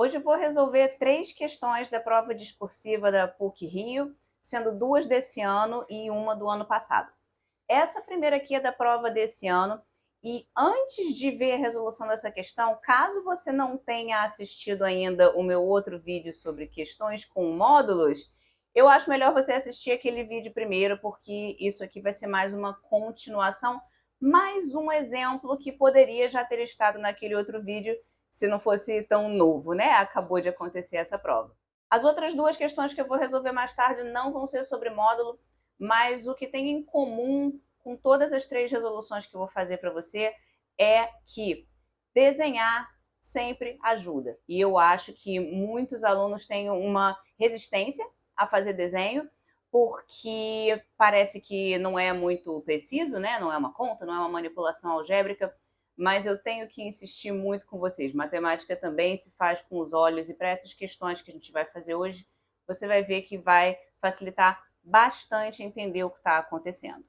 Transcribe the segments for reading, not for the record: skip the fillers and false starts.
Hoje eu vou resolver 3 questões da prova discursiva da PUC-Rio, sendo 2 desse ano e uma do ano passado. Essa primeira aqui é da prova desse ano, e antes de ver a resolução dessa questão, caso você não tenha assistido ainda o meu outro vídeo sobre questões com módulos, eu acho melhor você assistir aquele vídeo primeiro, porque isso aqui vai ser mais uma continuação, mais um exemplo que poderia já ter estado naquele outro vídeo, se não fosse tão novo, né? Acabou de acontecer essa prova. As outras 2 questões que eu vou resolver mais tarde não vão ser sobre módulo, mas o que tem em comum com todas as 3 resoluções que eu vou fazer para você é que desenhar sempre ajuda. E eu acho que muitos alunos têm uma resistência a fazer desenho, porque parece que não é muito preciso, né? Não é uma conta, não é uma manipulação algébrica, mas eu tenho que insistir muito com vocês. Matemática também se faz com os olhos, e para essas questões que a gente vai fazer hoje, você vai ver que vai facilitar bastante entender o que está acontecendo.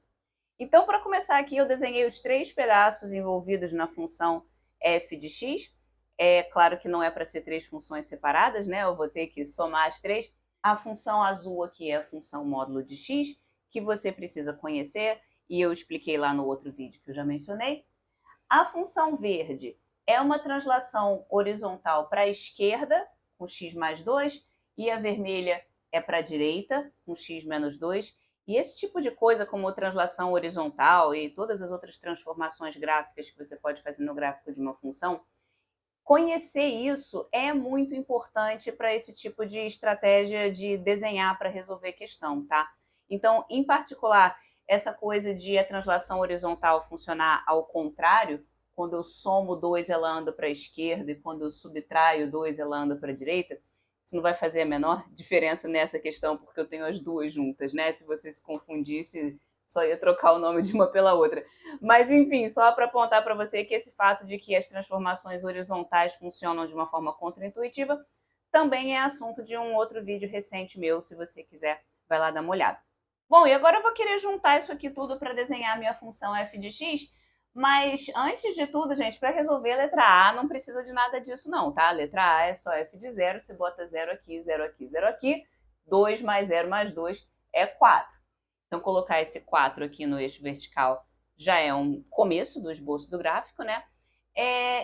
Então, para começar aqui, eu desenhei os 3 pedaços envolvidos na função f de x. É claro que não é para ser 3 funções separadas, né? Eu vou ter que somar as 3. A função azul aqui é a função módulo de x, que você precisa conhecer, e eu expliquei lá no outro vídeo que eu já mencionei. A função verde é uma translação horizontal para a esquerda, com x mais 2, e a vermelha é para a direita, com x menos 2. E esse tipo de coisa, como translação horizontal e todas as outras transformações gráficas que você pode fazer no gráfico de uma função, conhecer isso é muito importante para esse tipo de estratégia de desenhar para resolver questão, tá? Então, em particular, essa coisa de a translação horizontal funcionar ao contrário, quando eu somo 2, ela anda para a esquerda, e quando eu subtraio 2, ela anda para a direita, isso não vai fazer a menor diferença nessa questão, porque eu tenho as duas juntas, né? Se você se confundisse, só ia trocar o nome de uma pela outra. Mas, enfim, só para apontar para você que esse fato de que as transformações horizontais funcionam de uma forma contraintuitiva também é assunto de um outro vídeo recente meu, se você quiser, vai lá dar uma olhada. Bom, e agora eu vou querer juntar isso aqui tudo para desenhar a minha função f de x, mas antes de tudo, gente, para resolver a letra A não precisa de nada disso não, tá? A letra A é só f de 0, você bota 0 aqui, 0 aqui, 0 aqui, 2 mais 0 mais 2 é 4. Então, colocar esse 4 aqui no eixo vertical já é um começo do esboço do gráfico, né?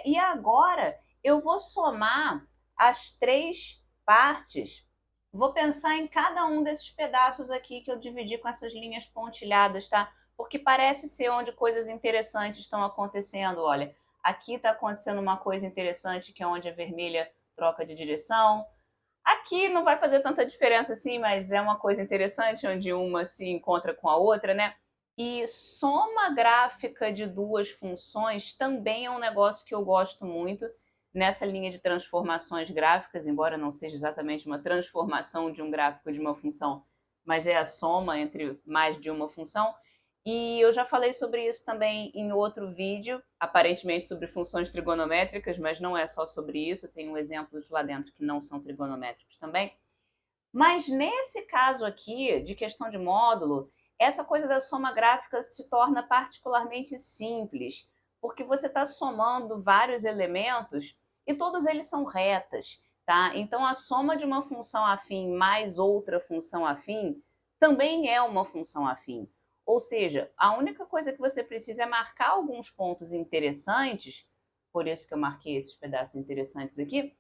E agora eu vou somar as 3 partes. Vou pensar em cada um desses pedaços aqui que eu dividi com essas linhas pontilhadas, tá? Porque parece ser onde coisas interessantes estão acontecendo. Olha, aqui está acontecendo uma coisa interessante, que é onde a vermelha troca de direção. Aqui não vai fazer tanta diferença assim, mas é uma coisa interessante onde uma se encontra com a outra, né? E soma gráfica de 2 funções também é um negócio que eu gosto muito nessa linha de transformações gráficas, embora não seja exatamente uma transformação de um gráfico de uma função, mas é a soma entre mais de uma função. E eu já falei sobre isso também em outro vídeo, aparentemente sobre funções trigonométricas, mas não é só sobre isso, tem exemplos lá dentro que não são trigonométricos também. Mas nesse caso aqui, de questão de módulo, essa coisa da soma gráfica se torna particularmente simples, porque você está somando vários elementos e todos eles são retas, tá? Então a soma de uma função afim mais outra função afim também é uma função afim. Ou seja, a única coisa que você precisa é marcar alguns pontos interessantes, por isso que eu marquei esses pedaços interessantes aqui,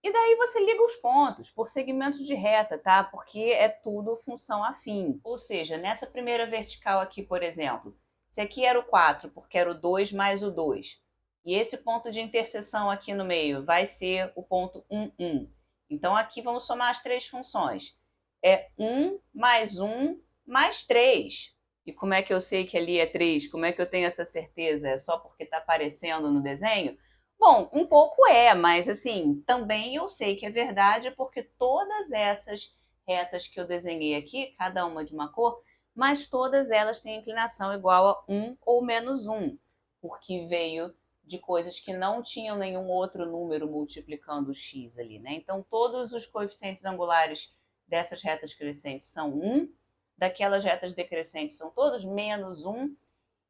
e daí você liga os pontos por segmentos de reta, tá? Porque é tudo função afim. Ou seja, nessa primeira vertical aqui, por exemplo, se aqui era o 4, porque era o 2 mais o 2, e esse ponto de interseção aqui no meio vai ser o ponto 1, 1. Então aqui vamos somar as 3 funções. É 1 mais 1 mais 3. E como é que eu sei que ali é 3? Como é que eu tenho essa certeza? É só porque está aparecendo no desenho? Bom, um pouco é, mas assim, também eu sei que é verdade porque todas essas retas que eu desenhei aqui, cada uma de uma cor, mas todas elas têm inclinação igual a 1 ou menos 1, porque veio de coisas que não tinham nenhum outro número multiplicando o x ali, né? Então, todos os coeficientes angulares dessas retas crescentes são 1, daquelas retas decrescentes são todos menos 1,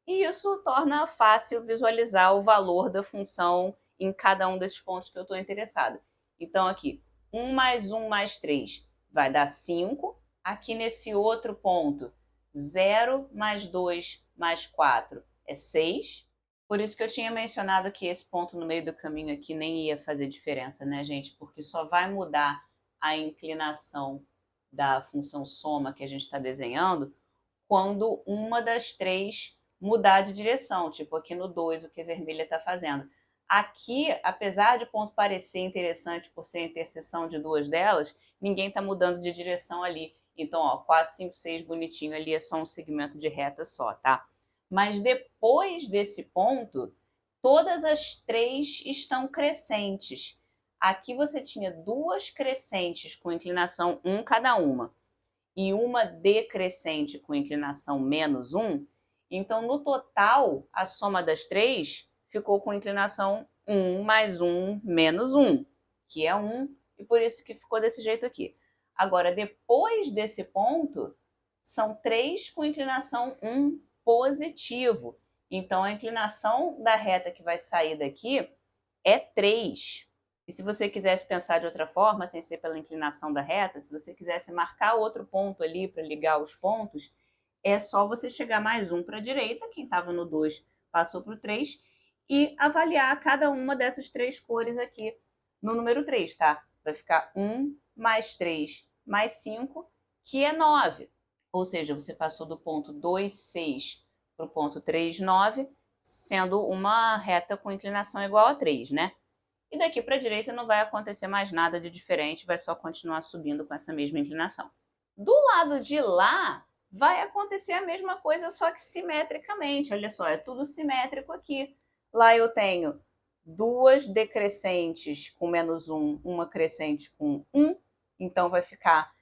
e isso torna fácil visualizar o valor da função em cada um desses pontos que eu estou interessada. Então, aqui, 1 mais 1 mais 3 vai dar 5. Aqui nesse outro ponto, 0 mais 2 mais 4 é 6. Por isso que eu tinha mencionado que esse ponto no meio do caminho aqui nem ia fazer diferença, né, gente? Porque só vai mudar a inclinação da função soma que a gente está desenhando quando uma das três mudar de direção, tipo aqui no 2, o que a vermelha está fazendo. Aqui, apesar de o ponto parecer interessante por ser a interseção de duas delas, ninguém está mudando de direção ali. Então, ó, 4, 5, 6 bonitinho ali é só um segmento de reta só, tá? Mas depois desse ponto, todas as três estão crescentes. Aqui você tinha duas crescentes com inclinação 1 cada uma e uma decrescente com inclinação menos 1, então no total a soma das três ficou com inclinação 1 mais 1 menos 1, que é 1, e por isso que ficou desse jeito aqui. Agora, depois desse ponto, são três com inclinação 1 positivo. Então, a inclinação da reta que vai sair daqui é 3. E se você quisesse pensar de outra forma, sem ser pela inclinação da reta, se você quisesse marcar outro ponto ali para ligar os pontos, é só você chegar mais um para a direita, quem estava no 2 passou para o 3, e avaliar cada uma dessas três cores aqui no número 3, tá? Vai ficar 1 mais 3 mais 5, que é 9. Ou seja, você passou do ponto 2, 6 para o ponto 3, 9, sendo uma reta com inclinação igual a 3, né? E daqui para a direita não vai acontecer mais nada de diferente, vai só continuar subindo com essa mesma inclinação. Do lado de lá, vai acontecer a mesma coisa, só que simetricamente. Olha só, é tudo simétrico aqui. Lá eu tenho duas decrescentes com menos 1, uma crescente com 1, então vai ficar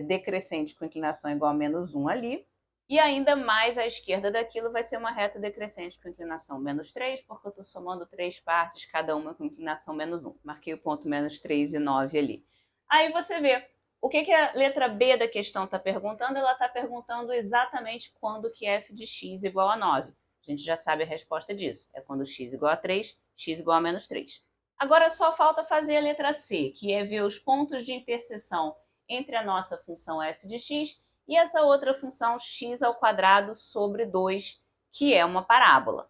decrescente com inclinação igual a menos 1 ali. E ainda mais à esquerda daquilo vai ser uma reta decrescente com inclinação menos 3, porque eu estou somando três partes, cada uma com inclinação menos 1. Marquei o ponto menos 3 e 9 ali. Aí você vê, o que a letra B da questão está perguntando? Ela está perguntando exatamente quando que f de x igual a 9. A gente já sabe a resposta disso. É quando x igual a 3, x igual a menos 3. Agora só falta fazer a letra C, que é ver os pontos de interseção entre a nossa função f de x e essa outra função x ao quadrado sobre 2, que é uma parábola.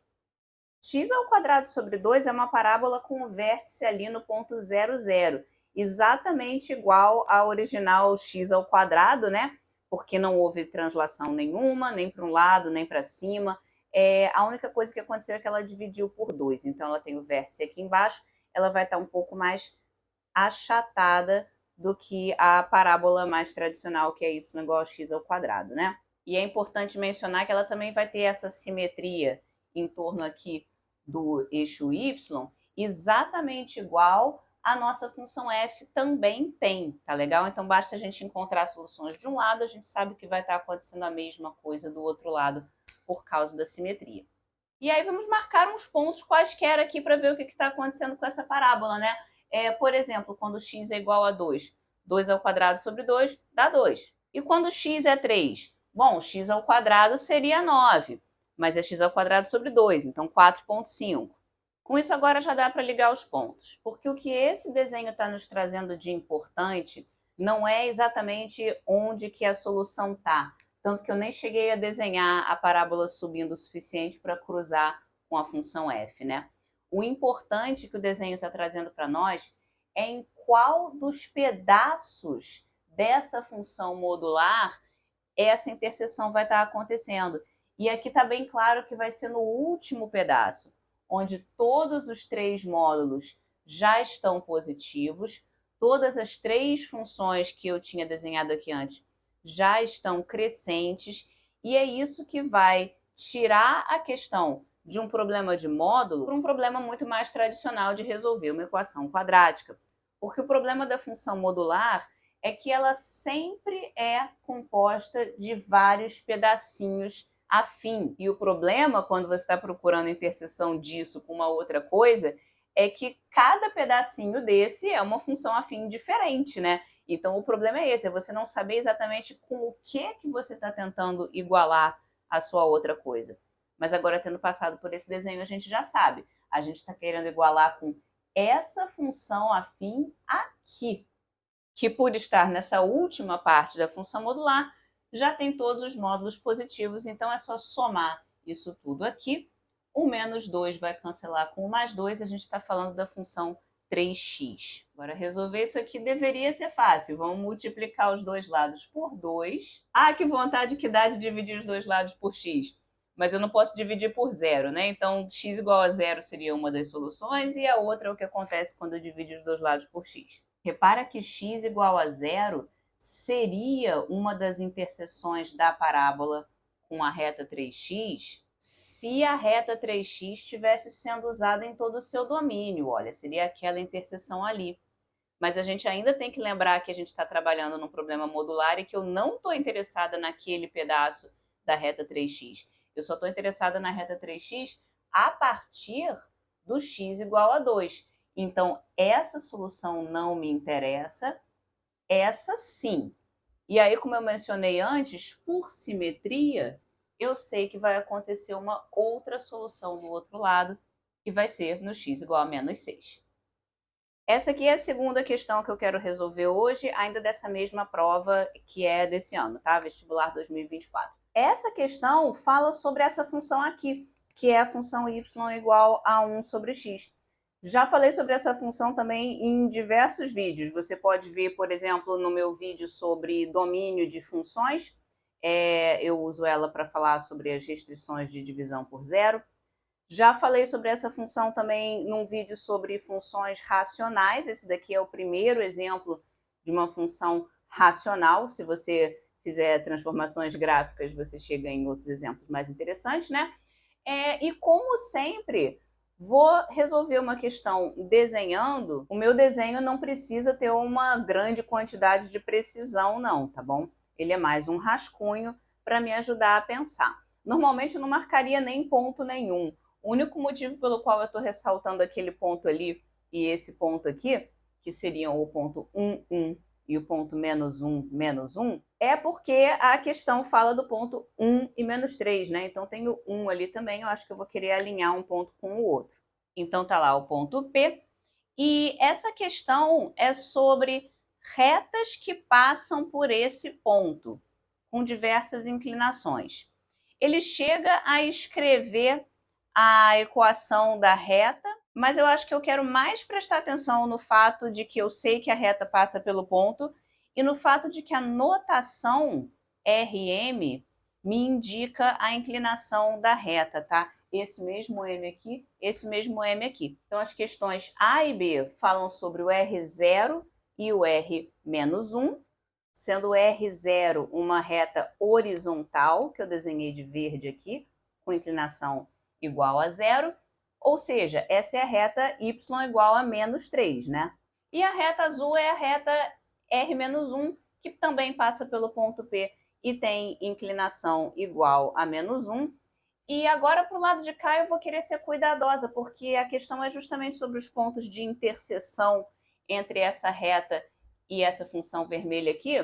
X ao quadrado sobre 2 é uma parábola com o vértice ali no ponto 0, 0, exatamente igual à original x ao quadrado, né? Porque não houve translação nenhuma, nem para um lado, nem para cima. A única coisa que aconteceu é que ela dividiu por 2, então ela tem o vértice aqui embaixo, ela vai estar um pouco mais achatada do que a parábola mais tradicional, que é y igual a x ao quadrado, né? E é importante mencionar que ela também vai ter essa simetria em torno aqui do eixo y, exatamente igual a nossa função f também tem, tá legal? Então basta a gente encontrar soluções de um lado, a gente sabe que vai estar acontecendo a mesma coisa do outro lado por causa da simetria. E aí vamos marcar uns pontos quaisquer aqui para ver o que está acontecendo com essa parábola, né? Por exemplo, quando x é igual a 2, 2 ao quadrado sobre 2 dá 2. E quando x é 3? Bom, x ao quadrado seria 9, mas é x ao quadrado sobre 2, então 4,5. Com isso agora já dá para ligar os pontos, porque o que esse desenho está nos trazendo de importante não é exatamente onde que a solução está, tanto que eu nem cheguei a desenhar a parábola subindo o suficiente para cruzar com a função f, né? O importante que o desenho está trazendo para nós é em qual dos pedaços dessa função modular essa interseção vai estar acontecendo. E aqui está bem claro que vai ser no último pedaço, onde todos os três módulos já estão positivos, todas as três funções que eu tinha desenhado aqui antes já estão crescentes, e é isso que vai tirar a questão de um problema de módulo para um problema muito mais tradicional de resolver uma equação quadrática. Porque o problema da função modular é que ela sempre é composta de vários pedacinhos afim. E o problema, quando você está procurando a interseção disso com uma outra coisa, é que cada pedacinho desse é uma função afim diferente, né? Então, o problema é esse, é você não saber exatamente com o que você está tentando igualar a sua outra coisa. Mas agora, tendo passado por esse desenho, a gente já sabe. A gente está querendo igualar com essa função afim aqui, que por estar nessa última parte da função modular, já tem todos os módulos positivos, então é só somar isso tudo aqui. O menos 2 vai cancelar com o mais 2, a gente está falando da função 3x. Agora, resolver isso aqui deveria ser fácil. Vamos multiplicar os dois lados por 2. Ah, que vontade que dá de dividir os dois lados por x. Mas eu não posso dividir por zero, né? Então, x igual a zero seria uma das soluções e a outra é o que acontece quando eu divido os dois lados por x. Repara que x igual a zero seria uma das interseções da parábola com a reta 3x se a reta 3x estivesse sendo usada em todo o seu domínio. Olha, seria aquela interseção ali. Mas a gente ainda tem que lembrar que a gente está trabalhando num problema modular e que eu não estou interessada naquele pedaço da reta 3x. Eu só estou interessada na reta 3x a partir do x igual a 2. Então, essa solução não me interessa, essa sim. E aí, como eu mencionei antes, por simetria, eu sei que vai acontecer uma outra solução do outro lado, que vai ser no x igual a menos 6. Essa aqui é a segunda questão que eu quero resolver hoje, ainda dessa mesma prova que é desse ano, tá? Vestibular 2024. Essa questão fala sobre essa função aqui, que é a função y igual a 1 sobre x. Já falei sobre essa função também em diversos vídeos. Você pode ver, por exemplo, no meu vídeo sobre domínio de funções. Eu uso ela para falar sobre as restrições de divisão por zero. Já falei sobre essa função também num vídeo sobre funções racionais. Esse daqui é o primeiro exemplo de uma função racional. Se você fizer transformações gráficas, você chega em outros exemplos mais interessantes, né? E como sempre, vou resolver uma questão desenhando. O meu desenho não precisa ter uma grande quantidade de precisão, não, tá bom? Ele é mais um rascunho para me ajudar a pensar. Normalmente eu não marcaria nem ponto nenhum. O único motivo pelo qual eu estou ressaltando aquele ponto ali e esse ponto aqui, que seriam o ponto 1, 1 e o ponto menos 1, menos 1, é porque a questão fala do ponto 1 e menos 3, né? Então tem o 1 ali também, eu acho que eu vou querer alinhar um ponto com o outro. Então tá lá o ponto P. E essa questão é sobre retas que passam por esse ponto, com diversas inclinações. Ele chega a escrever a equação da reta, mas eu acho que eu quero mais prestar atenção no fato de que eu sei que a reta passa pelo ponto e no fato de que a notação RM me indica a inclinação da reta, tá? Esse mesmo M aqui, esse mesmo M aqui. Então, as questões A e B falam sobre o R0 e o R-1, sendo o R0 uma reta horizontal, que eu desenhei de verde aqui, com inclinação igual a zero, ou seja, essa é a reta y igual a menos 3, né? E a reta azul é a reta R-1, que também passa pelo ponto P e tem inclinação igual a menos 1. E agora, para o lado de cá, eu vou querer ser cuidadosa, porque a questão é justamente sobre os pontos de interseção entre essa reta e essa função vermelha aqui.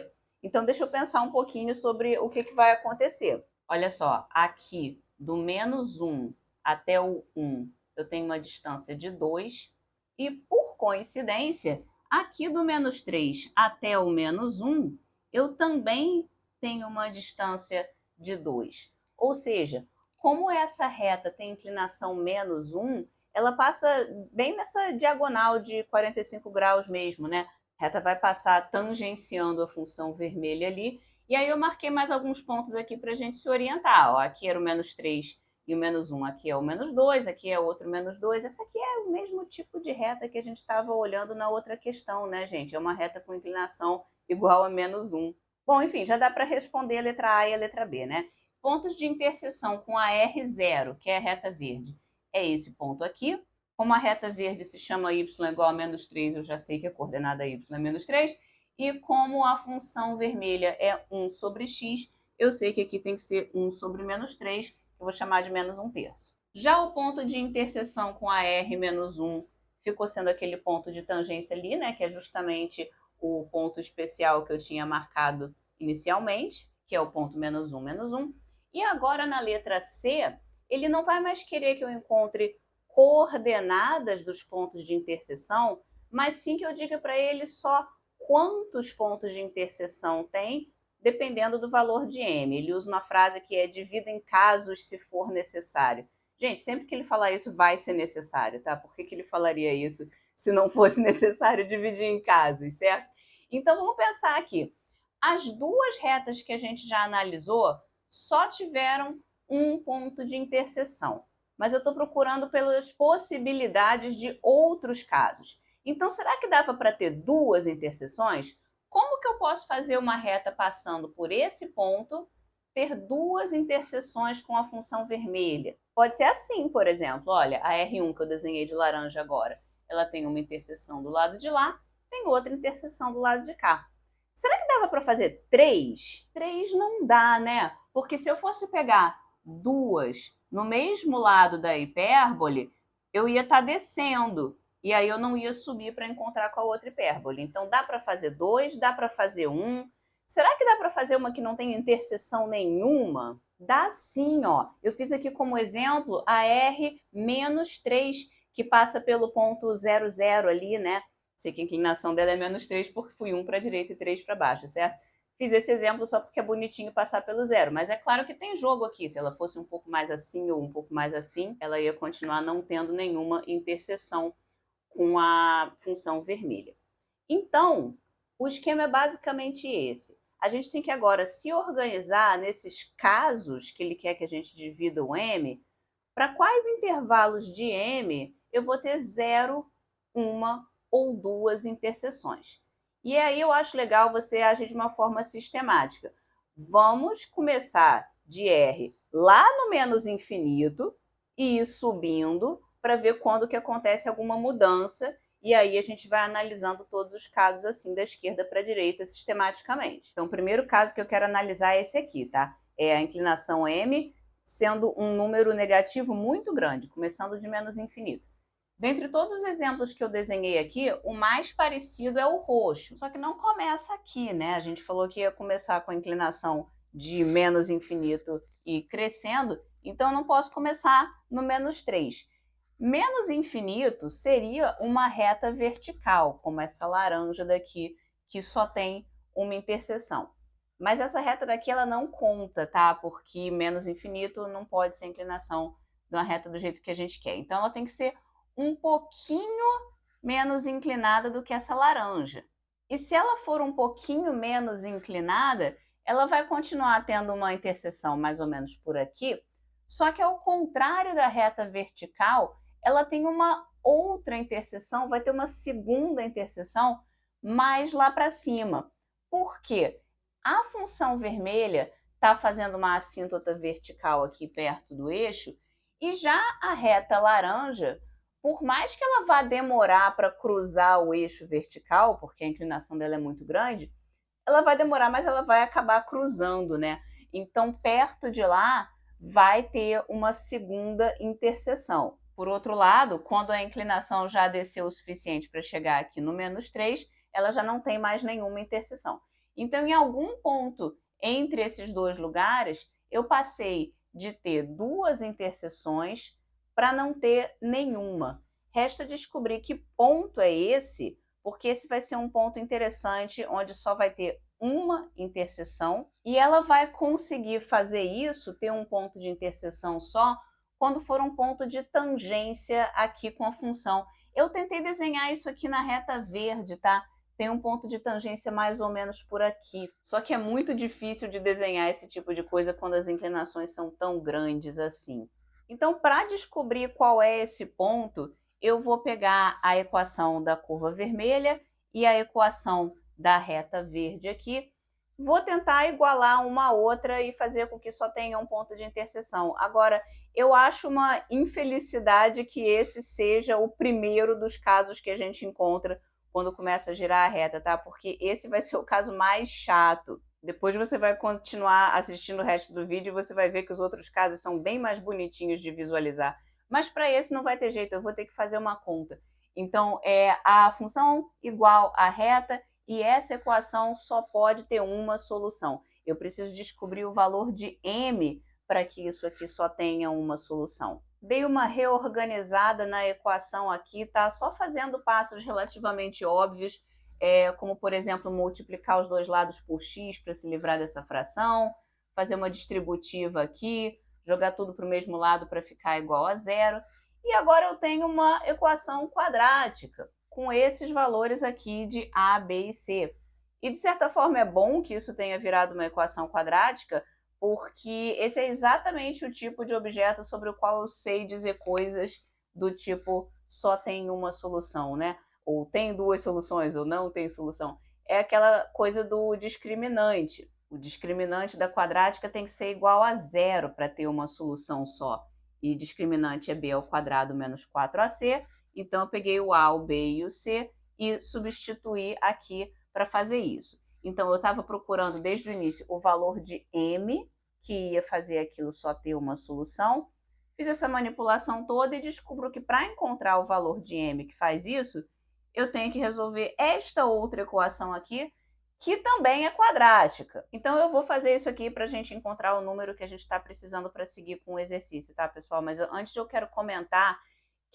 Então, deixa eu pensar um pouquinho sobre o que vai acontecer. Olha só, aqui do menos 1 até o 1, eu tenho uma distância de 2. E, por coincidência, aqui do menos 3 até o menos 1, eu também tenho uma distância de 2. Ou seja, como essa reta tem inclinação menos 1, ela passa bem nessa diagonal de 45 graus mesmo, né? A reta vai passar tangenciando a função vermelha ali. E aí eu marquei mais alguns pontos aqui para a gente se orientar. Ó, aqui era o menos 3 e o menos 1, aqui é o menos 2, aqui é outro menos 2. Essa aqui é o mesmo tipo de reta que a gente estava olhando na outra questão, né, gente? É uma reta com inclinação igual a menos 1. Bom, enfim, já dá para responder a letra A e a letra B, né? Pontos de interseção com a R0, que é a reta verde, é esse ponto aqui. Como a reta verde se chama y igual a menos 3, eu já sei que a coordenada y é menos 3. E como a função vermelha é 1 sobre x, eu sei que aqui tem que ser 1 sobre menos 3, que eu vou chamar de menos 1/3. Já o ponto de interseção com a R menos 1 ficou sendo aquele ponto de tangência ali, né, que é justamente o ponto especial que eu tinha marcado inicialmente, que é o ponto menos 1, menos 1. E agora na letra C, ele não vai mais querer que eu encontre coordenadas dos pontos de interseção, mas sim que eu diga para ele só quantos pontos de interseção tem, dependendo do valor de m. Ele usa uma frase que é divida em casos se for necessário. Gente, sempre que ele falar isso, vai ser necessário, tá? Por que ele falaria isso se não fosse necessário dividir em casos, certo? Então, vamos pensar aqui. As duas retas que a gente já analisou só tiveram um ponto de interseção, mas eu estou procurando pelas possibilidades de outros casos. Então, será que dava para ter duas interseções? Como que eu posso fazer uma reta passando por esse ponto, ter duas interseções com a função vermelha? Pode ser assim, por exemplo, olha, a R1 que eu desenhei de laranja agora, ela tem uma interseção do lado de lá, tem outra interseção do lado de cá. Será que dava para fazer 3? 3 não dá, né? Porque se eu fosse pegar duas no mesmo lado da hipérbole, eu ia estar descendo. E aí eu não ia subir para encontrar com a outra hipérbole. Então dá para fazer 2, dá para fazer 1. Será que dá para fazer uma que não tem interseção nenhuma? Dá sim, ó. Eu fiz aqui como exemplo a R menos 3, que passa pelo ponto 0, 0 ali, né? Sei que a inclinação dela é menos 3 porque fui 1 para a direita e 3 para baixo, certo? Fiz esse exemplo só porque é bonitinho passar pelo zero, mas é claro que tem jogo aqui. Se ela fosse um pouco mais assim ou um pouco mais assim, ela ia continuar não tendo nenhuma interseção com a função vermelha. Então, o esquema é basicamente esse. A gente tem que agora se organizar nesses casos que ele quer que a gente divida o m, para quais intervalos de m eu vou ter 0, 1 ou 2 interseções. E aí eu acho legal você agir de uma forma sistemática. Vamos começar de R lá no menos infinito e ir subindo para ver quando que acontece alguma mudança. E aí a gente vai analisando todos os casos assim da esquerda para a direita sistematicamente. Então o primeiro caso que eu quero analisar é esse aqui, tá? É a inclinação m sendo um número negativo muito grande, começando de menos infinito. Dentre todos os exemplos que eu desenhei aqui, o mais parecido é o roxo, só que não começa aqui, né? A gente falou que ia começar com a inclinação de menos infinito e crescendo, então eu não posso começar no menos 3. Menos infinito seria uma reta vertical, como essa laranja daqui, que só tem uma interseção. Mas essa reta daqui ela não conta, tá? Porque menos infinito não pode ser a inclinação de uma reta do jeito que a gente quer. Então ela tem que ser um pouquinho menos inclinada do que essa laranja. E se ela for um pouquinho menos inclinada, ela vai continuar tendo uma interseção mais ou menos por aqui, só que ao contrário da reta vertical, ela tem uma outra interseção, vai ter uma segunda interseção mais lá para cima. Por quê? A função vermelha está fazendo uma assíntota vertical aqui perto do eixo, e já a reta laranja, por mais que ela vá demorar para cruzar o eixo vertical, porque a inclinação dela é muito grande, ela vai demorar, mas ela vai acabar cruzando, né? Então, perto de lá, vai ter uma segunda interseção. Por outro lado, quando a inclinação já desceu o suficiente para chegar aqui no menos 3, ela já não tem mais nenhuma interseção. Então, em algum ponto entre esses dois lugares, eu passei de ter duas interseções para não ter nenhuma. Resta descobrir que ponto é esse, porque esse vai ser um ponto interessante, onde só vai ter uma interseção, e ela vai conseguir fazer isso, ter um ponto de interseção só, quando for um ponto de tangência aqui com a função. Eu tentei desenhar isso aqui na reta verde, tá? Tem um ponto de tangência mais ou menos por aqui. Só que é muito difícil de desenhar esse tipo de coisa quando as inclinações são tão grandes assim. Então, para descobrir qual é esse ponto, eu vou pegar a equação da curva vermelha e a equação da reta verde aqui. Vou tentar igualar uma a outra e fazer com que só tenha um ponto de interseção. Agora, eu acho uma infelicidade que esse seja o primeiro dos casos que a gente encontra quando começa a girar a reta, tá? Porque esse vai ser o caso mais chato. Depois você vai continuar assistindo o resto do vídeo e você vai ver que os outros casos são bem mais bonitinhos de visualizar. Mas para esse não vai ter jeito, eu vou ter que fazer uma conta. Então, é a função igual à reta e essa equação só pode ter uma solução. Eu preciso descobrir o valor de m para que isso aqui só tenha uma solução. dei uma reorganizada na equação aqui, tá? Só fazendo passos relativamente óbvios, como, por exemplo, multiplicar os dois lados por x para se livrar dessa fração, fazer uma distributiva aqui, jogar tudo para o mesmo lado para ficar igual a zero. E agora eu tenho uma equação quadrática com esses valores aqui de a, b e c. E, de certa forma, é bom que isso tenha virado uma equação quadrática, porque esse é exatamente o tipo de objeto sobre o qual eu sei dizer coisas do tipo só tem uma solução, né? Ou tem duas soluções, ou não tem solução. É aquela coisa do discriminante. O discriminante da quadrática tem que ser igual a zero para ter uma solução só. E discriminante é b ao quadrado menos 4ac. Então, eu peguei o a, o b e o c e substituí aqui para fazer isso. Então, eu estava procurando desde o início o valor de m, que ia fazer aquilo só ter uma solução. Fiz essa manipulação toda e descubro que para encontrar o valor de m que faz isso, eu tenho que resolver esta outra equação aqui, que também é quadrática. Então, eu vou fazer isso aqui para a gente encontrar o número que a gente está precisando para seguir com o exercício, tá, pessoal? Mas antes eu quero comentar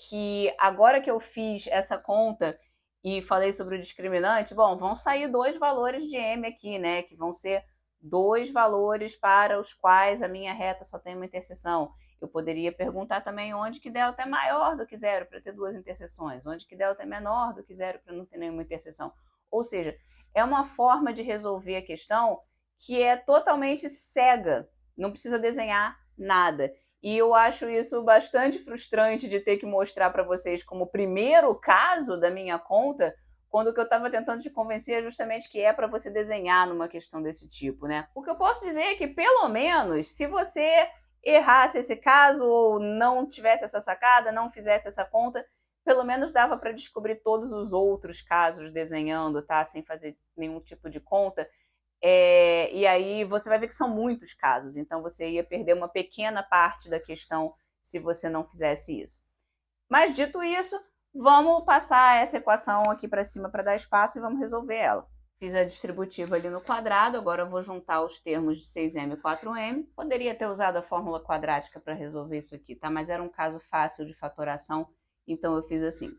que agora que eu fiz essa conta e falei sobre o discriminante, bom, vão sair dois valores de m aqui, né? Que vão ser dois valores para os quais a minha reta só tem uma interseção. Eu poderia perguntar também onde que delta é maior do que zero para ter duas interseções, onde que delta é menor do que zero para não ter nenhuma interseção. Ou seja, é uma forma de resolver a questão que é totalmente cega, não precisa desenhar nada. E eu acho isso bastante frustrante de ter que mostrar para vocês como primeiro caso da minha conta, quando o que eu estava tentando te convencer é justamente que é para você desenhar numa questão desse tipo, né? O que eu posso dizer é que, pelo menos, se você errasse esse caso ou não tivesse essa sacada, não fizesse essa conta, pelo menos dava para descobrir todos os outros casos desenhando, tá? Sem fazer nenhum tipo de conta. E aí você vai ver que são muitos casos, então você ia perder uma pequena parte da questão se você não fizesse isso. Mas dito isso, vamos passar essa equação aqui para cima para dar espaço e vamos resolver ela. Fiz a distributiva ali no quadrado, agora eu vou juntar os termos de 6m e 4m. Poderia ter usado a fórmula quadrática para resolver isso aqui, tá? Mas era um caso fácil de fatoração, então eu fiz assim.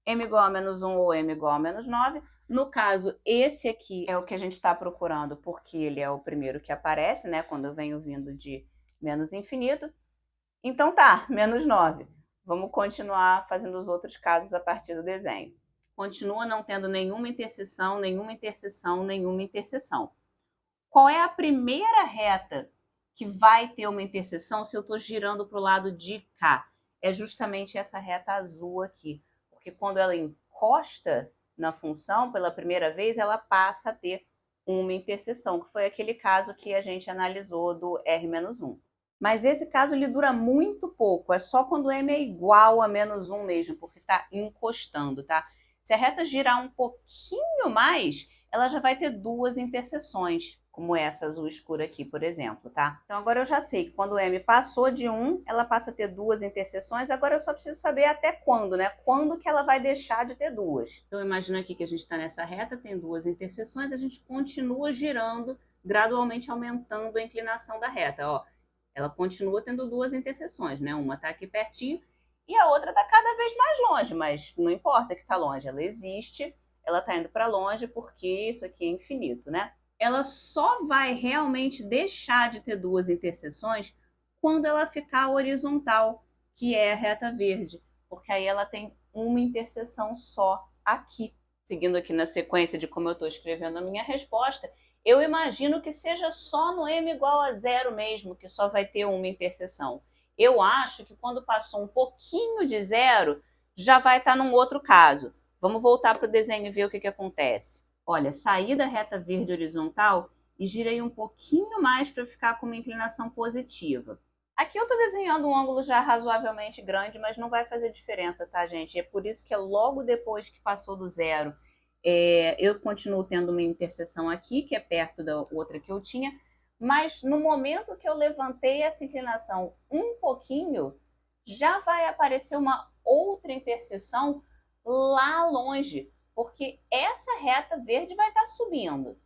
M igual a menos 1 ou M igual a menos 9. No caso, esse aqui é o que a gente está procurando, porque ele é o primeiro que aparece, né? Quando eu venho vindo de menos infinito. Então tá, menos 9. Vamos continuar fazendo os outros casos a partir do desenho. Continua não tendo nenhuma interseção, nenhuma interseção, nenhuma interseção. Qual é a primeira reta que vai ter uma interseção se eu estou girando para o lado de cá? É justamente essa reta azul aqui. Porque quando ela encosta na função pela primeira vez, ela passa a ter uma interseção, que foi aquele caso que a gente analisou do R-1. Mas esse caso ele dura muito pouco, é só quando m é igual a menos 1 mesmo, porque está encostando, tá? Se a reta girar um pouquinho mais, ela já vai ter duas interseções, como essa azul escura aqui, por exemplo, tá? Então agora eu já sei que quando m passou de 1, ela passa a ter duas interseções, agora eu só preciso saber até quando, né? Quando que ela vai deixar de ter duas. Então imagina aqui que a gente está nessa reta, tem duas interseções, a gente continua girando, gradualmente aumentando a inclinação da reta, ó. Ela continua tendo duas interseções, né? Uma está aqui pertinho e a outra está cada vez mais longe, mas não importa que está longe, ela existe, ela está indo para longe porque isso aqui é infinito, né? Ela só vai realmente deixar de ter duas interseções quando ela ficar horizontal, que é a reta verde, porque aí ela tem uma interseção só aqui. Seguindo aqui na sequência de como eu estou escrevendo a minha resposta, eu imagino que seja só no m igual a zero mesmo, que só vai ter uma interseção. Eu acho que quando passou um pouquinho de zero, já vai estar num outro caso. Vamos voltar para o desenho e ver o que acontece. Olha, saí da reta verde horizontal e girei um pouquinho mais para ficar com uma inclinação positiva. Aqui eu estou desenhando um ângulo já razoavelmente grande, mas não vai fazer diferença, tá, gente? É por isso que é logo depois que passou do zero, eu continuo tendo uma interseção aqui, que é perto da outra que eu tinha, mas no momento que eu levantei essa inclinação um pouquinho, já vai aparecer uma outra interseção lá longe, porque essa reta verde vai estar subindo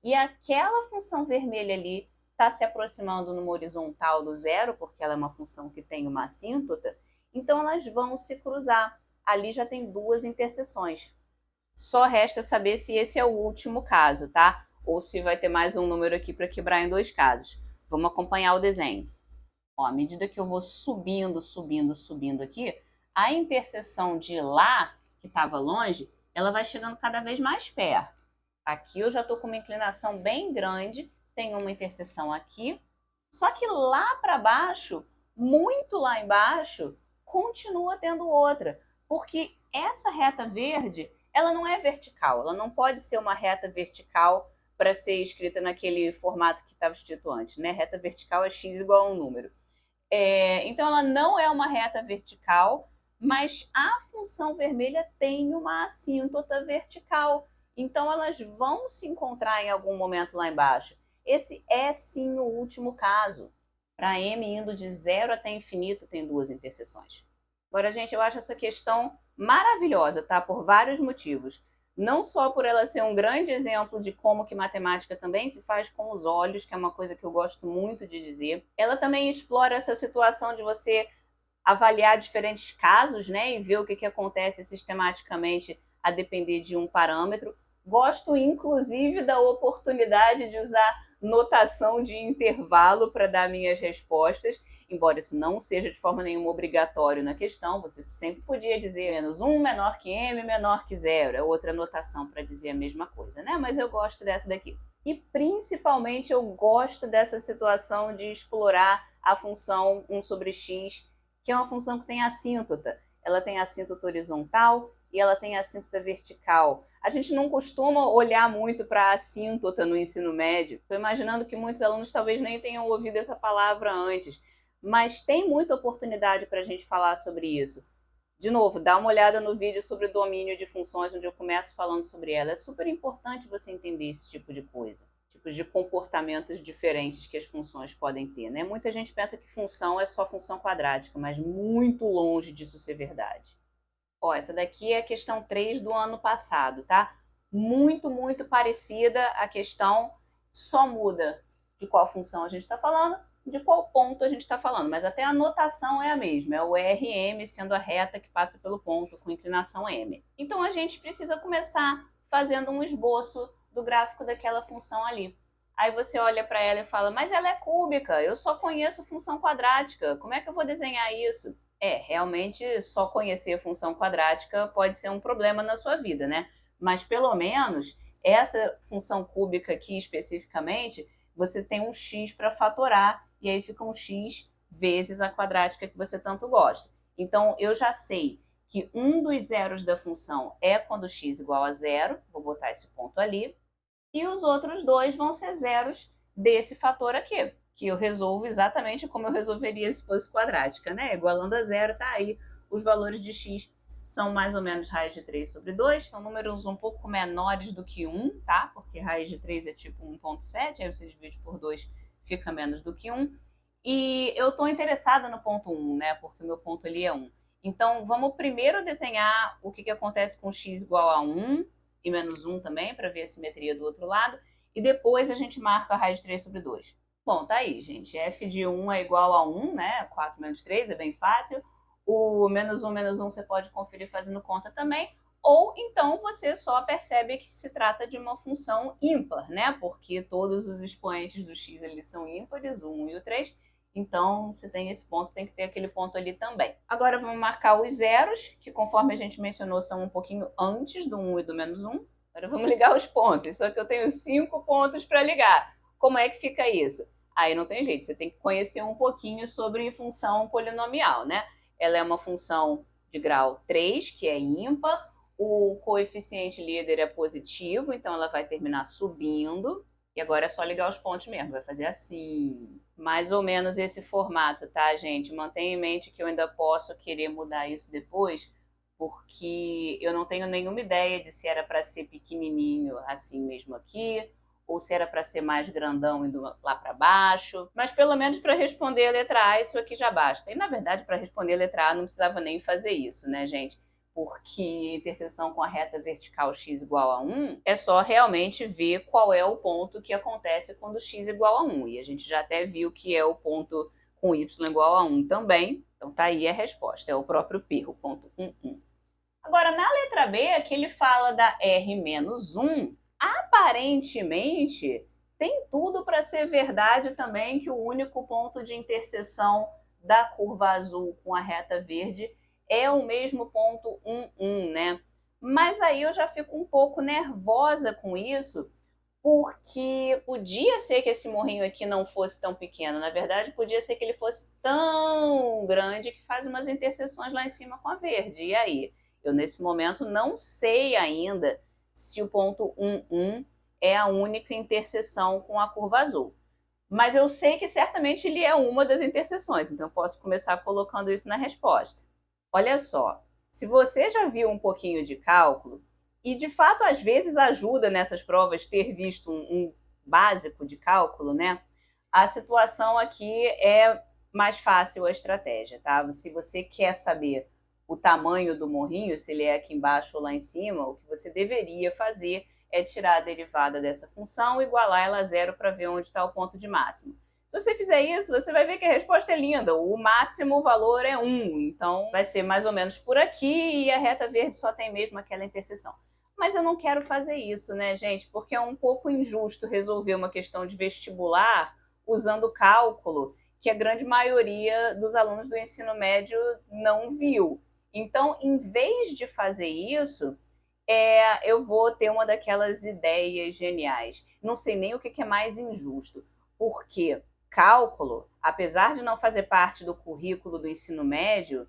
e aquela função vermelha ali está se aproximando numa horizontal do zero, porque ela é uma função que tem uma assíntota, então elas vão se cruzar. Ali já tem duas interseções. Só resta saber se esse é o último caso, tá? Ou se vai ter mais um número aqui para quebrar em dois casos. Vamos acompanhar o desenho. Ó, à medida que eu vou subindo, subindo, subindo aqui, a interseção de lá, que estava longe, ela vai chegando cada vez mais perto. Aqui eu já estou com uma inclinação bem grande, tem uma interseção aqui, só que lá para baixo, muito lá embaixo, continua tendo outra, porque essa reta verde, ela não é vertical, ela não pode ser uma reta vertical para ser escrita naquele formato que estava escrito antes, né? Reta vertical é x igual a um número. Então ela não é uma reta vertical, mas a função vermelha tem uma assíntota vertical. Então elas vão se encontrar em algum momento lá embaixo. Esse é sim o último caso. Para m indo de 0 até infinito tem duas interseções. Agora, gente, eu acho essa questão maravilhosa, tá? Por vários motivos. Não só por ela ser um grande exemplo de como que matemática também se faz com os olhos, que é uma coisa que eu gosto muito de dizer. Ela também explora essa situação de você avaliar diferentes casos, né, e ver o que acontece sistematicamente a depender de um parâmetro. Gosto, inclusive, da oportunidade de usar notação de intervalo para dar minhas respostas, embora isso não seja de forma nenhuma obrigatório na questão, você sempre podia dizer menos 1 menor que m menor que 0, é outra notação para dizer a mesma coisa, né? Mas eu gosto dessa daqui. E principalmente eu gosto dessa situação de explorar a função 1 sobre x, que é uma função que tem assíntota. Ela tem assíntota horizontal e ela tem assíntota vertical. A gente não costuma olhar muito para a assíntota no ensino médio. Estou imaginando que muitos alunos talvez nem tenham ouvido essa palavra antes, mas tem muita oportunidade para a gente falar sobre isso. De novo, dá uma olhada no vídeo sobre domínio de funções, onde eu começo falando sobre ela. É super importante você entender esse tipo de coisa, tipos de comportamentos diferentes que as funções podem ter, né? Muita gente pensa que função é só função quadrática, mas muito longe disso ser verdade. Ó, essa daqui é a questão 3 do ano passado, tá? Muito, muito parecida a questão, só muda de qual função a gente está falando, de qual ponto a gente está falando, mas até a notação é a mesma, é o RM sendo a reta que passa pelo ponto com inclinação M. Então a gente precisa começar fazendo um esboço do gráfico daquela função ali. Aí você olha para ela e fala, mas ela é cúbica, eu só conheço função quadrática, como é que eu vou desenhar isso? Realmente só conhecer a função quadrática pode ser um problema na sua vida, né? Mas pelo menos essa função cúbica aqui especificamente, você tem um x para fatorar e aí fica um x vezes a quadrática que você tanto gosta. Então eu já sei que um dos zeros da função é quando x igual a zero, vou botar esse ponto ali, e os outros dois vão ser zeros desse fator aqui, que eu resolvo exatamente como eu resolveria se fosse quadrática, né? Igualando a zero, tá aí. Os valores de x são mais ou menos raiz de 3 sobre 2, são números um pouco menores do que 1, tá? Porque raiz de 3 é tipo 1,7, aí você divide por 2, fica menos do que 1. E eu estou interessada no ponto 1, né? Porque o meu ponto ali é 1. Então, vamos primeiro desenhar o que acontece com x igual a 1, e menos 1 também, para ver a simetria do outro lado, e depois a gente marca a raiz de 3 sobre 2. Bom, tá aí, gente. F de 1 é igual a 1, né? 4 menos 3 é bem fácil. O menos 1 você pode conferir fazendo conta também, ou então você só percebe que se trata de uma função ímpar, né? Porque todos os expoentes do x eles são ímpares, o 1 e o 3, então, se tem esse ponto, tem que ter aquele ponto ali também. Agora vamos marcar os zeros, que conforme a gente mencionou, são um pouquinho antes do 1 e do menos 1. Agora vamos ligar os pontos, só que eu tenho 5 pontos para ligar. Como é que fica isso? Aí não tem jeito, você tem que conhecer um pouquinho sobre função polinomial, né? Ela é uma função de grau 3, que é ímpar. O coeficiente líder é positivo, então ela vai terminar subindo. E agora é só ligar os pontos mesmo, vai fazer assim. Mais ou menos esse formato, tá, gente? Mantenha em mente que eu ainda posso querer mudar isso depois, porque eu não tenho nenhuma ideia de se era para ser pequenininho assim mesmo aqui, ou se era para ser mais grandão indo lá para baixo. Mas pelo menos para responder a letra A, isso aqui já basta. E na verdade, para responder a letra A, não precisava nem fazer isso, né, gente? Porque interseção com a reta vertical x igual a 1, é só realmente ver qual é o ponto que acontece quando x igual a 1. E a gente já até viu que é o ponto com y igual a 1 também. Então tá aí a resposta, é o próprio pirro, ponto 11. Agora, na letra B, aqui ele fala da R-1, aparentemente tem tudo para ser verdade também que o único ponto de interseção da curva azul com a reta verde é o mesmo ponto 11, né? Mas aí eu já fico um pouco nervosa com isso, porque podia ser que esse morrinho aqui não fosse tão pequeno. Na verdade, podia ser que ele fosse tão grande que faz umas interseções lá em cima com a verde. E aí? Eu, nesse momento, não sei ainda se o ponto 11 é a única interseção com a curva azul. Mas eu sei que certamente ele é uma das interseções, então eu posso começar colocando isso na resposta. Olha só, se você já viu um pouquinho de cálculo, e de fato às vezes ajuda nessas provas ter visto um básico de cálculo, né? A situação aqui é mais fácil a estratégia, tá? Se você quer saber o tamanho do morrinho, se ele é aqui embaixo ou lá em cima, o que você deveria fazer é tirar a derivada dessa função, igualar ela a zero para ver onde está o ponto de máximo. Se você fizer isso, você vai ver que a resposta é linda. O máximo valor é 1, então vai ser mais ou menos por aqui e a reta verde só tem mesmo aquela interseção. Mas eu não quero fazer isso, né, gente? Porque é um pouco injusto resolver uma questão de vestibular usando cálculo, que a grande maioria dos alunos do ensino médio não viu. Então, em vez de fazer isso, eu vou ter uma daquelas ideias geniais. Não sei nem o que é mais injusto, porque cálculo, apesar de não fazer parte do currículo do ensino médio,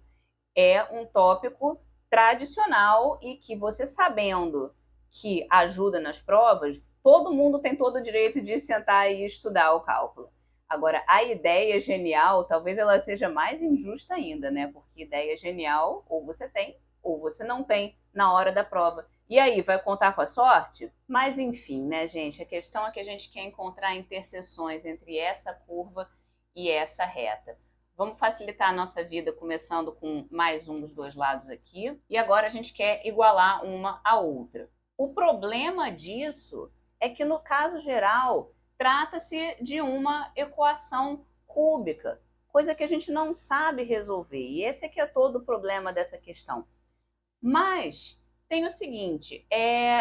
é um tópico tradicional e que você sabendo que ajuda nas provas, todo mundo tem todo o direito de sentar e estudar o cálculo. Agora, a ideia genial, talvez ela seja mais injusta ainda, né? Porque ideia genial, ou você tem, ou você não tem na hora da prova. E aí, vai contar com a sorte? Mas enfim, né, gente? A questão é que a gente quer encontrar interseções entre essa curva e essa reta. Vamos facilitar a nossa vida começando com mais um dos dois lados aqui. E agora a gente quer igualar uma à outra. O problema disso é que, no caso geral, trata-se de uma equação cúbica, coisa que a gente não sabe resolver. E esse aqui é todo o problema dessa questão. Mas tem o seguinte,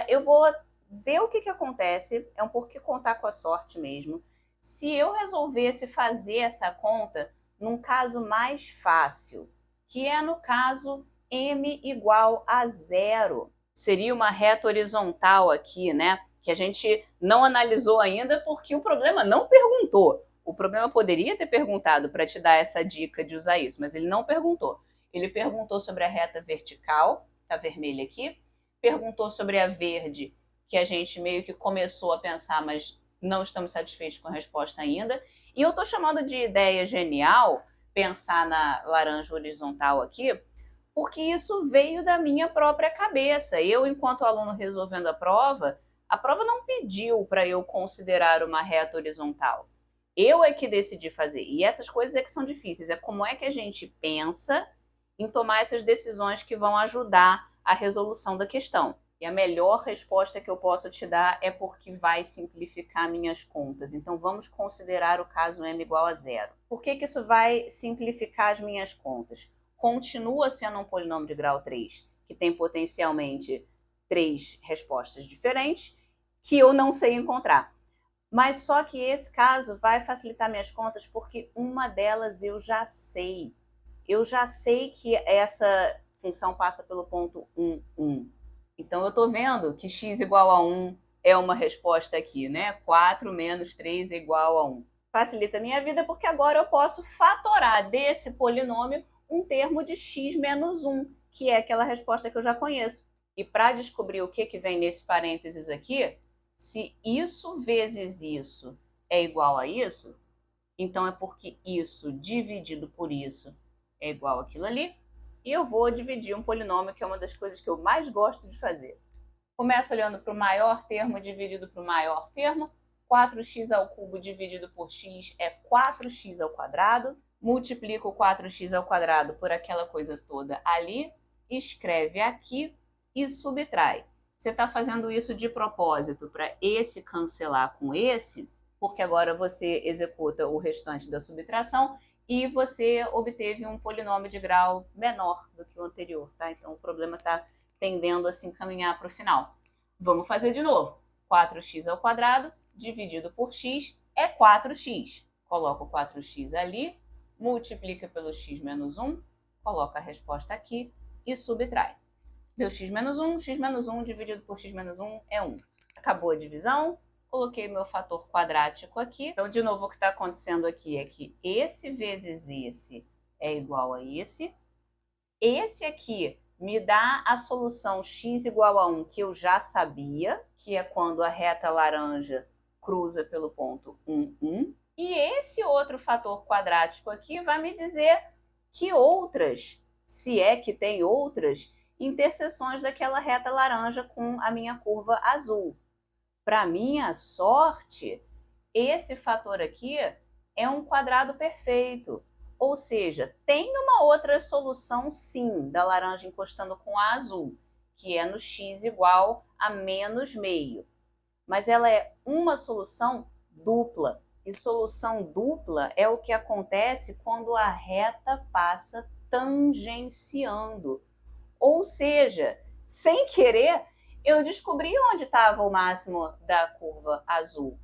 eu vou ver o que acontece, é um pouco que contar com a sorte mesmo. Se eu resolvesse fazer essa conta num caso mais fácil, que é no caso m igual a zero. Seria uma reta horizontal aqui, né? Que a gente não analisou ainda porque o problema não perguntou. O problema poderia ter perguntado para te dar essa dica de usar isso, mas ele não perguntou. Ele perguntou sobre a reta vertical, tá vermelha aqui, perguntou sobre a verde, que a gente meio que começou a pensar, mas não estamos satisfeitos com a resposta ainda. E eu estou chamando de ideia genial pensar na laranja horizontal aqui, porque isso veio da minha própria cabeça. Eu, enquanto aluno resolvendo a prova não pediu para eu considerar uma reta horizontal. Eu é que decidi fazer. E essas coisas é que são difíceis. É como é que a gente pensa em tomar essas decisões que vão ajudar a resolução da questão. E a melhor resposta que eu posso te dar é porque vai simplificar minhas contas. Então, vamos considerar o caso m igual a zero. Por que isso vai simplificar as minhas contas? Continua sendo um polinômio de grau 3, que tem potencialmente 3 respostas diferentes, que eu não sei encontrar. Mas só que esse caso vai facilitar minhas contas porque uma delas eu já sei. Eu já sei que essa função passa pelo ponto 1, 1. Então, eu estou vendo que x igual a 1 é uma resposta aqui, né? 4 menos 3 é igual a 1. Facilita a minha vida porque agora eu posso fatorar desse polinômio um termo de x menos 1, que é aquela resposta que eu já conheço. E para descobrir o que vem nesse parênteses aqui, se isso vezes isso é igual a isso, então é porque isso dividido por isso é igual àquilo ali. E eu vou dividir um polinômio, que é uma das coisas que eu mais gosto de fazer. Começo olhando para o maior termo dividido para o maior termo. 4x ao cubo dividido por x é 4x ao quadrado. Multiplico 4x ao quadrado por aquela coisa toda ali. Escreve aqui e subtrai. Você está fazendo isso de propósito para esse cancelar com esse, porque agora você executa o restante da subtração e você obteve um polinômio de grau menor do que o anterior, tá? Então o problema está tendendo a se encaminhar para o final. Vamos fazer de novo. 4x² dividido por x é 4x. Coloca o 4x ali, multiplica pelo x menos 1, coloca a resposta aqui e subtrai. Deu x menos 1 dividido por x menos 1 é 1. Acabou a divisão, coloquei meu fator quadrático aqui. Então, de novo, o que está acontecendo aqui é que esse vezes esse é igual a esse. Esse aqui me dá a solução x igual a 1 que eu já sabia, que é quando a reta laranja cruza pelo ponto 1, 1. E esse outro fator quadrático aqui vai me dizer que outras, se é que tem outras, interseções daquela reta laranja com a minha curva azul. Para minha sorte, esse fator aqui é um quadrado perfeito. Ou seja, tem uma outra solução sim da laranja encostando com a azul, que é no x igual a menos meio. Mas ela é uma solução dupla. E solução dupla é o que acontece quando a reta passa tangenciando. Ou seja, sem querer, eu descobri onde estava o máximo da curva azul.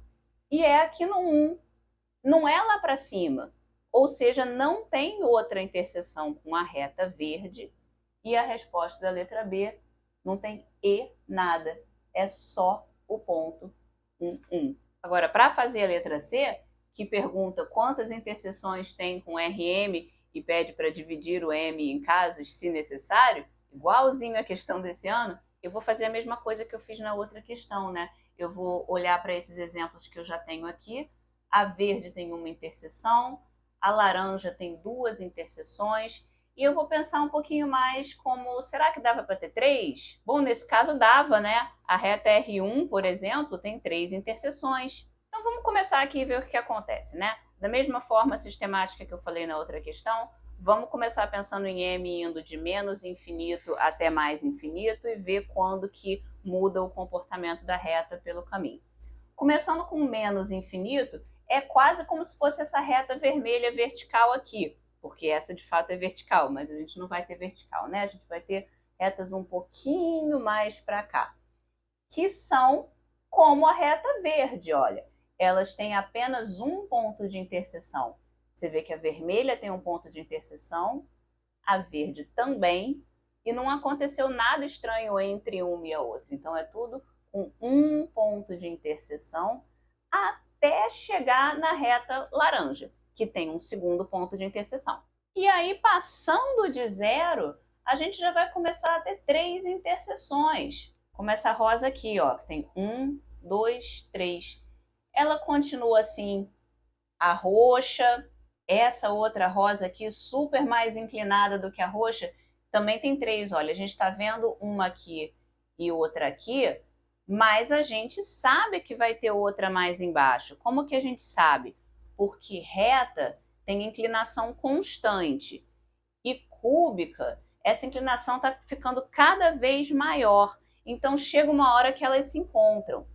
E é aqui no 1, não é lá para cima. Ou seja, não tem outra interseção com a reta verde. E a resposta da letra B não tem E nada. É só o ponto 1, 1. Agora, para fazer a letra C, que pergunta quantas interseções tem com RM e pede para dividir o M em casos, se necessário, igualzinho a questão desse ano, eu vou fazer a mesma coisa que eu fiz na outra questão, né? Eu vou olhar para esses exemplos que eu já tenho aqui. A verde tem uma interseção, a laranja tem duas interseções, e eu vou pensar um pouquinho mais como, será que dava para ter 3? Bom, nesse caso dava, né? A reta R1, por exemplo, tem 3 interseções. Então vamos começar aqui e ver o que acontece, né? Da mesma forma sistemática que eu falei na outra questão, vamos começar pensando em M indo de menos infinito até mais infinito e ver quando que muda o comportamento da reta pelo caminho. Começando com menos infinito, é quase como se fosse essa reta vermelha vertical aqui, porque essa de fato é vertical, mas a gente não vai ter vertical, né? A gente vai ter retas um pouquinho mais para cá, que são como a reta verde, olha. Elas têm apenas um ponto de interseção. Você vê que a vermelha tem um ponto de interseção, a verde também, e não aconteceu nada estranho entre uma e a outra. Então é tudo com um ponto de interseção até chegar na reta laranja, que tem um segundo ponto de interseção. E aí, passando de zero, a gente já vai começar a ter 3 interseções. Como essa rosa aqui, ó, que tem 1, 2, 3. Ela continua assim, a roxa, essa outra rosa aqui, super mais inclinada do que a roxa, também tem 3. Olha, a gente está vendo uma aqui e outra aqui, mas a gente sabe que vai ter outra mais embaixo. Como que a gente sabe? Porque reta tem inclinação constante e cúbica, essa inclinação está ficando cada vez maior. Então chega uma hora que elas se encontram.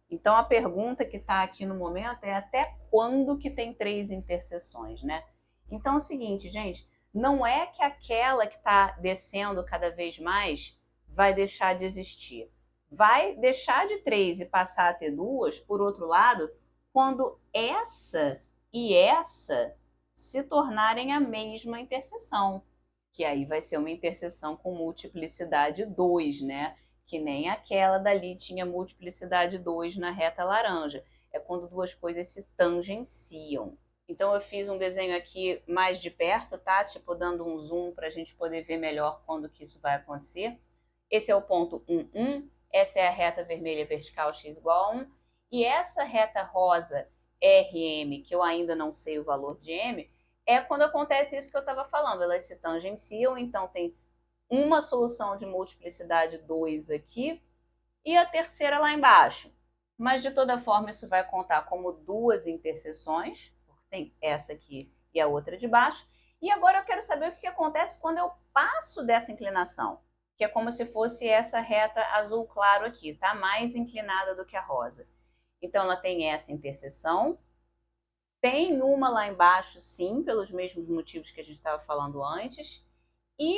Então a pergunta que está aqui no momento é até quando que tem 3 interseções, né? Então é o seguinte, gente, não é que aquela que está descendo cada vez mais vai deixar de existir. Vai deixar de 3 e passar a ter 2, por outro lado, quando essa e essa se tornarem a mesma interseção, que aí vai ser uma interseção com multiplicidade 2, né? Que nem aquela dali tinha multiplicidade 2 na reta laranja. É quando duas coisas se tangenciam. Então eu fiz um desenho aqui mais de perto, tá? Tipo dando um zoom para a gente poder ver melhor quando que isso vai acontecer. Esse é o ponto 1, 1. Essa é a reta vermelha vertical x igual a 1. E essa reta rosa RM, que eu ainda não sei o valor de M, é quando acontece isso que eu estava falando. Elas se tangenciam, então tem uma solução de multiplicidade 2 aqui e a terceira lá embaixo. Mas de toda forma isso vai contar como duas interseções, porque tem essa aqui e a outra de baixo. E agora eu quero saber o que acontece quando eu passo dessa inclinação, que é como se fosse essa reta azul claro aqui, tá? Mais inclinada do que a rosa. Então ela tem essa interseção, Tem uma lá embaixo, sim, pelos mesmos motivos que a gente estava falando antes. E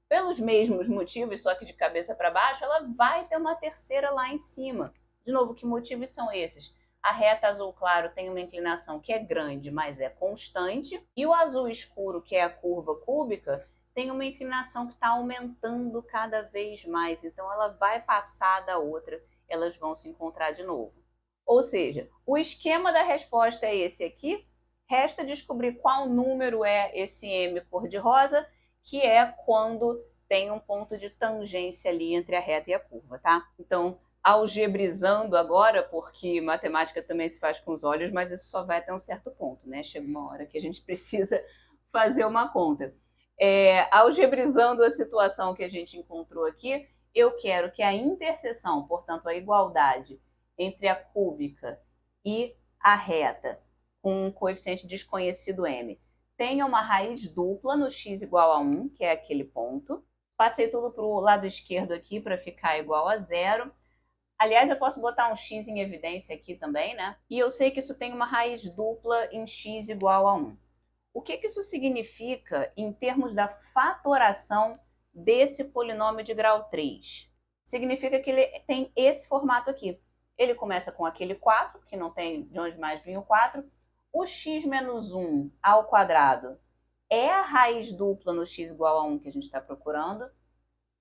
pelos mesmos motivos, só que de cabeça para baixo, ela vai ter uma terceira lá em cima. De novo, que motivos são esses? A reta azul claro tem uma inclinação que é grande, mas é constante. E o azul escuro, que é a curva cúbica, tem uma inclinação que está aumentando cada vez mais. Então, ela vai passar da outra, elas vão se encontrar de novo. Ou seja, o esquema da resposta é esse aqui. Resta descobrir qual número é esse M cor-de-rosa, que é quando tem um ponto de tangência ali entre a reta e a curva, tá? Então, algebrizando agora, porque matemática também se faz com os olhos, mas isso só vai até um certo ponto, né? Chega uma hora que a gente precisa fazer uma conta. Algebrizando a situação que a gente encontrou aqui, eu quero que a interseção, portanto, a igualdade entre a cúbica e a reta, com um coeficiente desconhecido m, tenha uma raiz dupla no x igual a 1, que é aquele ponto. Passei tudo para o lado esquerdo aqui para ficar igual a zero. Aliás, eu posso botar um x em evidência aqui também, né? E eu sei que isso tem uma raiz dupla em x igual a 1. O que isso significa em termos da fatoração desse polinômio de grau 3? Significa que ele tem esse formato aqui. Ele começa com aquele 4, que não tem de onde mais vir o 4. O x menos 1 ao quadrado é a raiz dupla no x igual a 1 que a gente está procurando.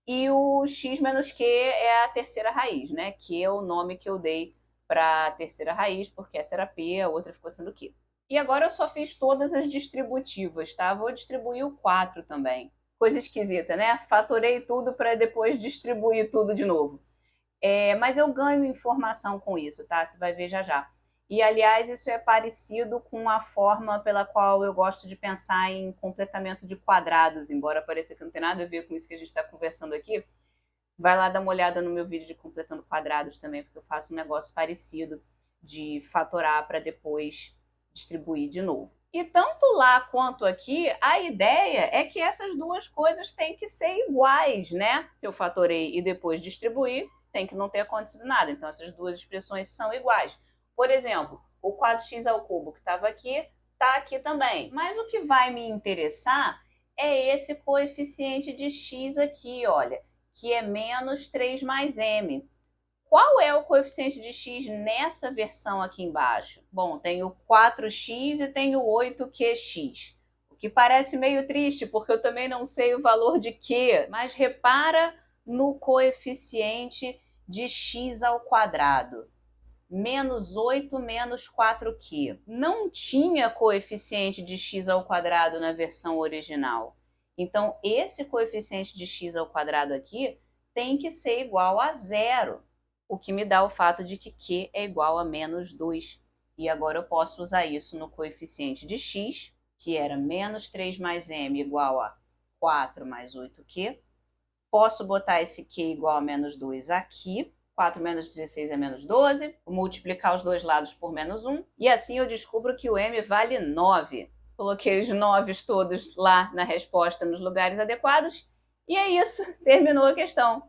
E o x menos q é a terceira raiz, né? Que é o nome que eu dei para a terceira raiz, porque essa era p, a outra ficou sendo q. E agora eu só fiz todas as distributivas, tá? Vou distribuir o 4 também. Coisa esquisita, né? Fatorei tudo para depois distribuir tudo de novo. Mas eu ganho informação com isso, tá? Você vai ver já já. E, aliás, isso é parecido com a forma pela qual eu gosto de pensar em completamento de quadrados, embora pareça que não tem nada a ver com isso que a gente está conversando aqui. Vai lá dar uma olhada no meu vídeo de completando quadrados também, porque eu faço um negócio parecido de fatorar para depois distribuir de novo. E tanto lá quanto aqui, a ideia é que essas duas coisas têm que ser iguais, né? Se eu fatorei e depois distribuir, tem que não ter acontecido nada. Então, essas duas expressões são iguais. Por exemplo, o 4x ao cubo que estava aqui, está aqui também. Mas o que vai me interessar é esse coeficiente de x aqui, olha, que é menos 3 mais m. Qual é o coeficiente de x nessa versão aqui embaixo? Bom, tem o 4x e tem o 8qx. O que parece meio triste, porque eu também não sei o valor de q, mas repara no coeficiente de x ao quadrado. Menos 8 menos 4q. Não tinha coeficiente de x ao quadrado na versão original. Então, esse coeficiente de x ao quadrado aqui tem que ser igual a zero. O que me dá o fato de que q é igual a menos 2. E agora eu posso usar isso no coeficiente de x, que era menos 3 mais m igual a 4 mais 8q. Posso botar esse q igual a menos 2 aqui. 4 menos 16 é menos 12. Vou multiplicar os dois lados por menos 1. E assim eu descubro que o m vale 9. Coloquei os 9 todos lá na resposta nos lugares adequados. E é isso. Terminou a questão.